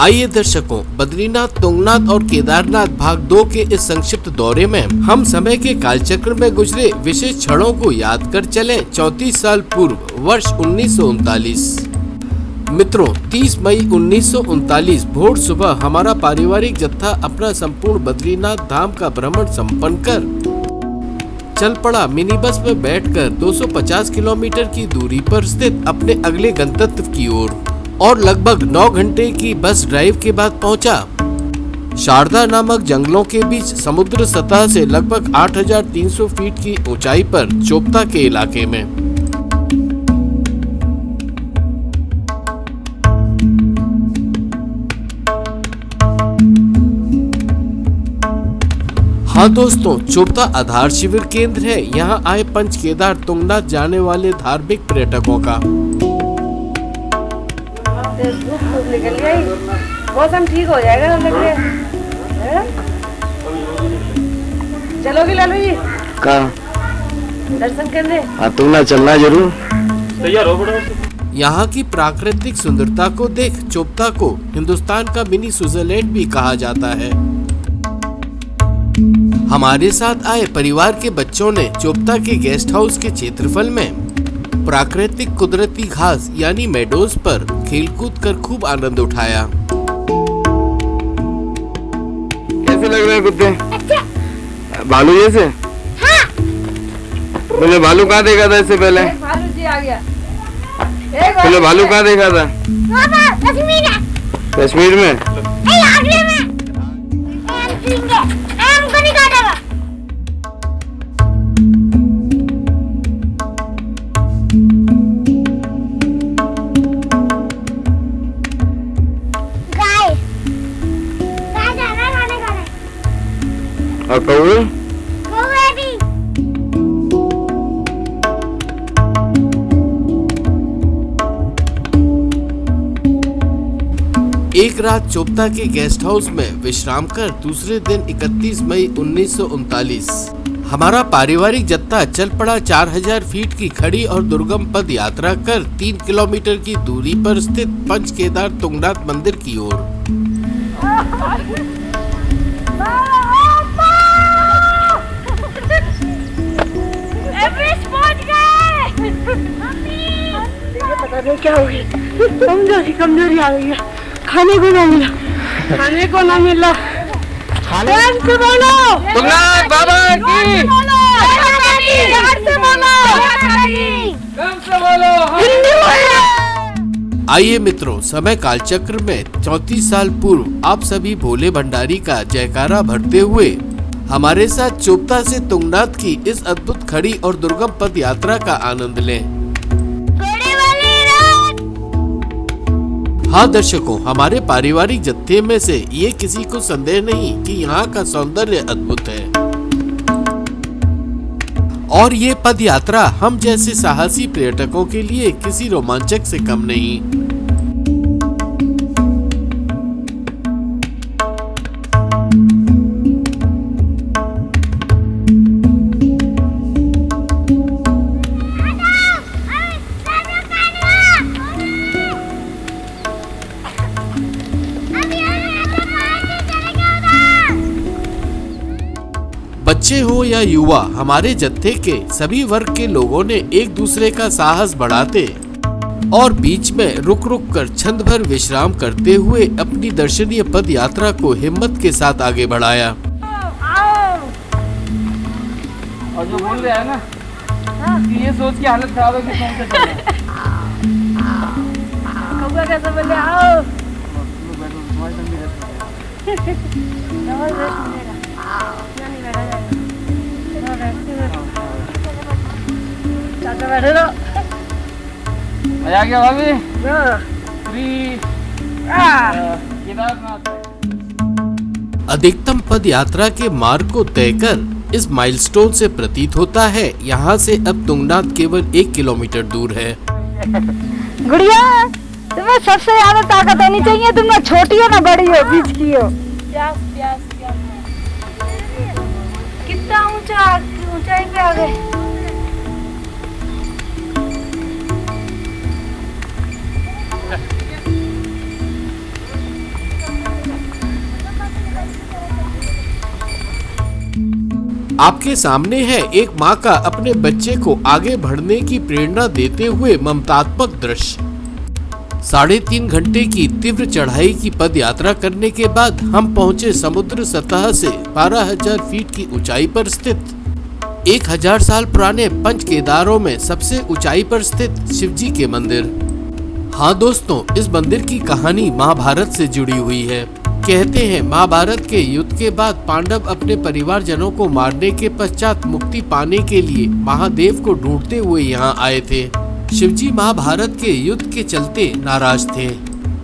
आइए दर्शकों, बद्रीनाथ, तुंगनाथ और केदारनाथ भाग 2 के इस संक्षिप्त दौरे में हम समय के कालचक्र में गुजरे विशेष क्षणों को याद कर चले 34 साल पूर्व वर्ष 1939। मित्रों, 30 मई 1939 भोर सुबह हमारा पारिवारिक जत्था अपना संपूर्ण बद्रीनाथ धाम का भ्रमण संपन्न कर चल पड़ा मिनी बस में बैठकर 250 किलोमीटर की दूरी पर स्थित अपने अगले गंतव्य की ओर और लगभग 9 घंटे की बस ड्राइव के बाद पहुंचा। शारदा नामक जंगलों के बीच समुद्र सतह से लगभग 8,300 फीट की ऊंचाई पर चोपता के इलाके में। हाँ दोस्तों, चोपता आधार शिविर केंद्र है यहाँ आए पंच केदार तुंगनाथ जाने वाले धार्मिक पर्यटकों का। धूप निकल गई, मौसम ठीक हो जाएगा लग रहा है। चलोगे लालू जी? कहाँ? दर्शन करने। तुंगनाथ चलना जरूर। तैयार हो बड़ो। यहाँ की प्राकृतिक सुंदरता को देख चोपता को हिंदुस्तान का मिनी स्विट्जरलैंड भी कहा जाता है। हमारे साथ आए परिवार के बच्चों ने चोपता के गेस्ट हाउस के क्षेत्रफल में प्राकृतिक कुदरती घास यानी मेडोज पर खेलकूद कर खूब आनंद उठाया। कैसे लग रहे हैं कुत्ते? अच्छा। भालू जैसे? हाँ। तुमने भालू कहाँ देखा था इससे पहले? भालू जी आ गया। तुमने भालू कहाँ देखा था? कश्मीर में। और कौवे? भी। एक रात चोपता के गेस्ट हाउस में विश्राम कर दूसरे दिन 31 मई 1939 हमारा पारिवारिक जत्था चल पड़ा 4000 फीट की खड़ी और दुर्गम पद यात्रा कर 3 किलोमीटर की दूरी पर स्थित पंच केदार तुंगनाथ मंदिर की ओर। पता नहीं क्या होगी, कमजोरी आ गई है। खाने को ना मिला। से बोलो तुंगनाथ बाबा की। आइए मित्रों, समय कालचक्र में 34 साल पूर्व आप सभी भोले भंडारी का जयकारा भरते हुए हमारे साथ चोपता से तुंगनाथ की इस अद्भुत खड़ी और दुर्गम पद यात्रा का आनंद लें। हाँ दर्शकों, हमारे पारिवारिक जत्थे में से ये किसी को संदेह नहीं कि यहाँ का सौंदर्य अद्भुत है और ये पद यात्रा हम जैसे साहसी पर्यटकों के लिए किसी रोमांचक से कम नहीं। बच्चे हो या युवा, हमारे जत्थे के सभी वर्ग के लोगों ने एक दूसरे का साहस बढ़ाते और बीच में रुक रुक कर छंद भर विश्राम करते हुए अपनी दर्शनीय पद यात्रा को हिम्मत के साथ आगे बढ़ाया। और जो बोल रहे हैं ना, ये सोच की हालत खराब है कि कौन से चल कौवा कैसे बोले आओ। बैठे रहो। आ गया भाभी। अधिकतम पद यात्रा के मार्ग को तय कर इस माइलस्टोन से प्रतीत होता है यहाँ से अब तुंगनाथ केवल 1 किलोमीटर दूर है। गुड़िया, तुम्हें सबसे ज्यादा ताकत होनी चाहिए। तुम ना छोटी हो ना बड़ी हो, बीच की हो। कितना ऊंचाई पे आ गए। आपके सामने है एक माँ का अपने बच्चे को आगे बढ़ने की प्रेरणा देते हुए ममतात्मक दृश्य। 3.5 घंटे की तीव्र चढ़ाई की पद यात्रा करने के बाद हम पहुँचे समुद्र सतह से 12,000 फीट की ऊंचाई पर स्थित 1000 साल पुराने पंच केदारों में सबसे ऊंचाई पर स्थित शिवजी के मंदिर। हाँ दोस्तों, इस मंदिर की कहानी महाभारत से जुड़ी हुई है। कहते हैं महाभारत के युद्ध के बाद पांडव अपने परिवारजनों को मारने के पश्चात मुक्ति पाने के लिए महादेव को ढूंढते हुए यहाँ आए थे। शिवजी महाभारत के युद्ध के चलते नाराज थे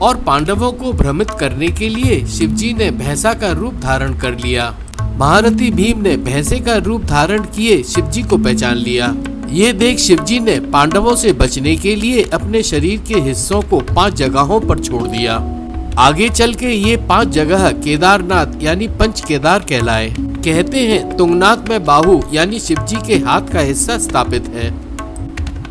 और पांडवों को भ्रमित करने के लिए शिवजी ने भैंसा का रूप धारण कर लिया। महारथी भीम ने भैंसे का रूप धारण किए शिवजी को पहचान लिया। ये देख शिवजी ने पांडवों से बचने के लिए अपने शरीर के हिस्सों को 5 जगहों पर छोड़ दिया। आगे चल के ये 5 जगह केदारनाथ यानी पंच केदार कहलाए। कहते हैं तुंगनाथ में बाहु यानी शिवजी के हाथ का हिस्सा स्थापित है।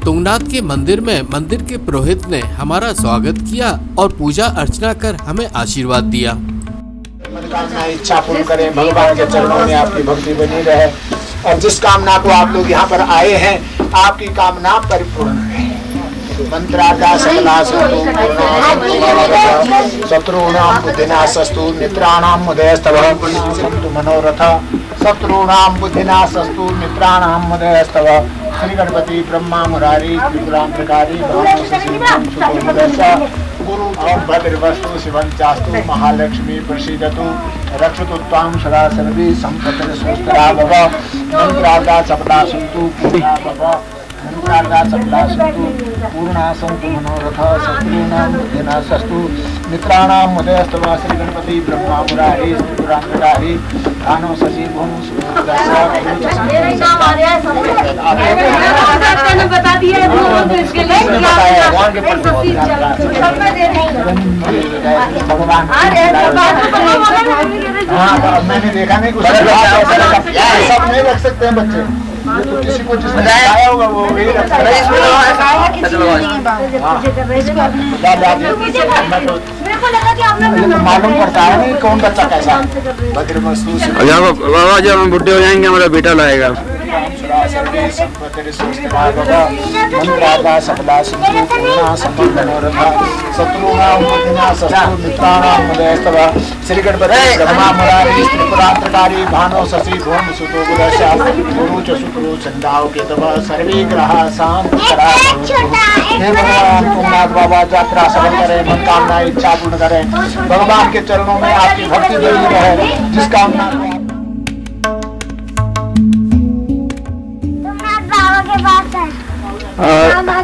तुंगनाथ के मंदिर में मंदिर के पुरोहित ने हमारा स्वागत किया और पूजा अर्चना कर हमें आशीर्वाद दिया। मनोकामना इच्छा पूर्ण करें, भगवान के चरणों में आपकी भक्ति बनी रहे और जिस कामना को आप लोग यहाँ पर आए हैं आपकी कामना परिपूर्ण है। मंत्रार्था सकलासु शत्रूणां बुद्धिनाशस्तु मित्राणां मुदयस्तवः सन्तु मनोरथ शत्रूणां बुद्धिनाशस्तु मित्राणां मुदयस्तवः। श्री गणपति ब्रह्मा मुरारी त्रिपुरांतकारी गुरु और भद्रवस्तु शिवं चास्तु महालक्ष्मी प्रसीदतु रक्षतु त्वां सदा सर्वे संपत्तिर्सुस्तरा भव। मंत्रार्था सकला सन्तु मंत्रार्था सकला सन्तु पूर्णा सन्तु मनोरथ शत्रूणां बुद्धिनाशस्तु मित्राणां मुदयस्तवः। श्री गणपति ब्रह्मा मुरारी त्रिपुरांतकारी दानो शशि भूम बता दिया भगवान। हाँ मैंने देखा नहीं कुछ सब नहीं रख सकते हैं बच्चे, ये तो किसी को जिसने बताया होगा वो वही रख सकता है। मालूम पड़ता है नहीं कौन बच्चा कैसा बाबा जब हम बुढ़े हो जाएंगे हमारा बेटा लाएगा। श्री गणपति ब्रह्मा मुरारी त्रिपुरांतकारी भानो शशि भूम सुतो बुदशा गुरु च शुक्रो चंदाओ के तब सर्वे ग्रह शांत करा। हे भगवान तुंगनाथ बाबा यात्रा सफल करें, मनोकामना इच्छा पूर्ण करें, भगवान के चरणों में आपकी भक्ति बनी रहे। जिस कामना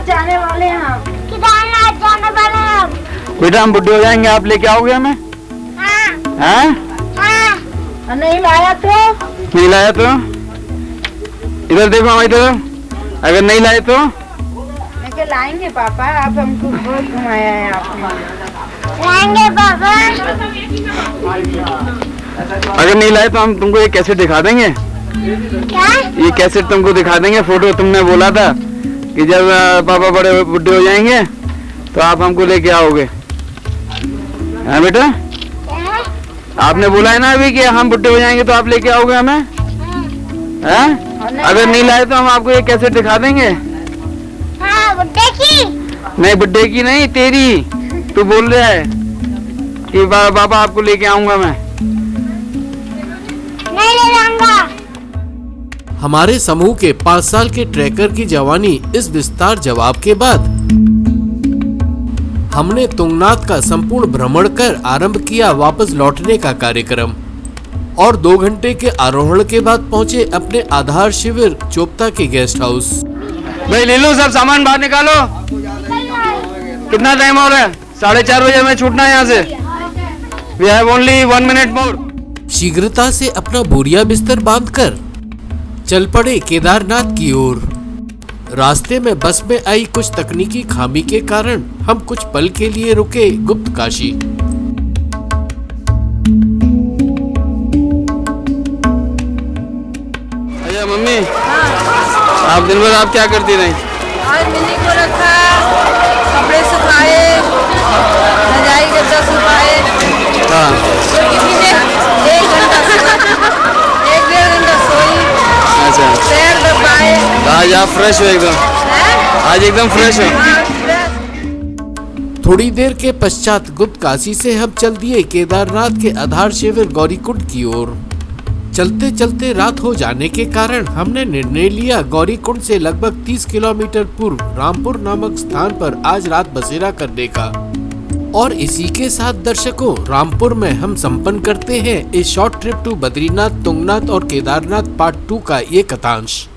जाने वाले हैं, केदारनाथ जाने वाले हैं। बेटा हम बुढ़े हो जाएंगे, आप लेके आओगे हमें? हाँ? नहीं लाया तो नहीं लाया तो इधर देखो, हमारी तरफ। अगर नहीं लाए तो लेके लाएंगे पापा, आप हमको बहुत घुमाया है आपने। लाएंगे पापा। अगर नहीं लाए तो हम तुमको ये कैसेट दिखा देंगे। क्या? ये कैसेट तुमको दिखा देंगे। फोटो तुमने बोला था कि जब पापा बड़े बुढ़े हो जाएंगे तो आप हमको लेके आओगे। हाँ बेटा, आपने बोला है ना अभी कि हम बुढ़े हो जाएंगे तो आप लेके आओगे हमें। हाँ? अगर नहीं लाए तो हम आपको ये कैसेट दिखा देंगे। हाँ बुड्ढे की। नहीं बुड्ढे की नहीं, तेरी। तू बोल रहा है कि बाबा आपको लेके आऊंगा मैं। नहीं ले जाऊंगा। हमारे समूह के 5 साल के ट्रैकर की जवानी इस विस्तार जवाब के बाद हमने तुंगनाथ का संपूर्ण भ्रमण कर आरंभ किया वापस लौटने का कार्यक्रम और 2 घंटे के आरोहण के बाद पहुंचे अपने आधार शिविर चोपता के गेस्ट हाउस। भाई ले लो, सब सामान बाहर निकालो। कितना टाइम हो रहा है? 4:30 बजे हमें छूटना है यहाँ से। We have only 1 minute more। शीघ्रता से अपना बोरिया बिस्तर बांधकर चल पड़े केदारनाथ की ओर। रास्ते में बस में आई कुछ तकनीकी खामी के कारण हम कुछ पल के लिए रुके गुप्त काशी। अच्छा मम्मी, आप दिन भर आप क्या करती रही? आज मिनी को रखा, कपड़े सुखाए, रजाई गद्दा सुखाए। हाँ। किसी ने 1 घंटा 1-1.5 घंटा सोई। अच्छा, पैर दबाए। तो आज आप फ्रेश हो एकदम, आज एकदम फ्रेश हो। थोड़ी देर के पश्चात गुप्त काशी से हम चल दिए केदारनाथ के आधार शिविर गौरीकुंड की ओर। चलते चलते रात हो जाने के कारण हमने निर्णय लिया गौरीकुंड से लगभग 30 किलोमीटर पूर्व रामपुर नामक स्थान पर आज रात बसेरा करने का। और इसी के साथ दर्शकों, रामपुर में हम संपन्न करते हैं a short trip to Badrinath, Tungnath और केदारनाथ पार्ट 2 का ये कथांश।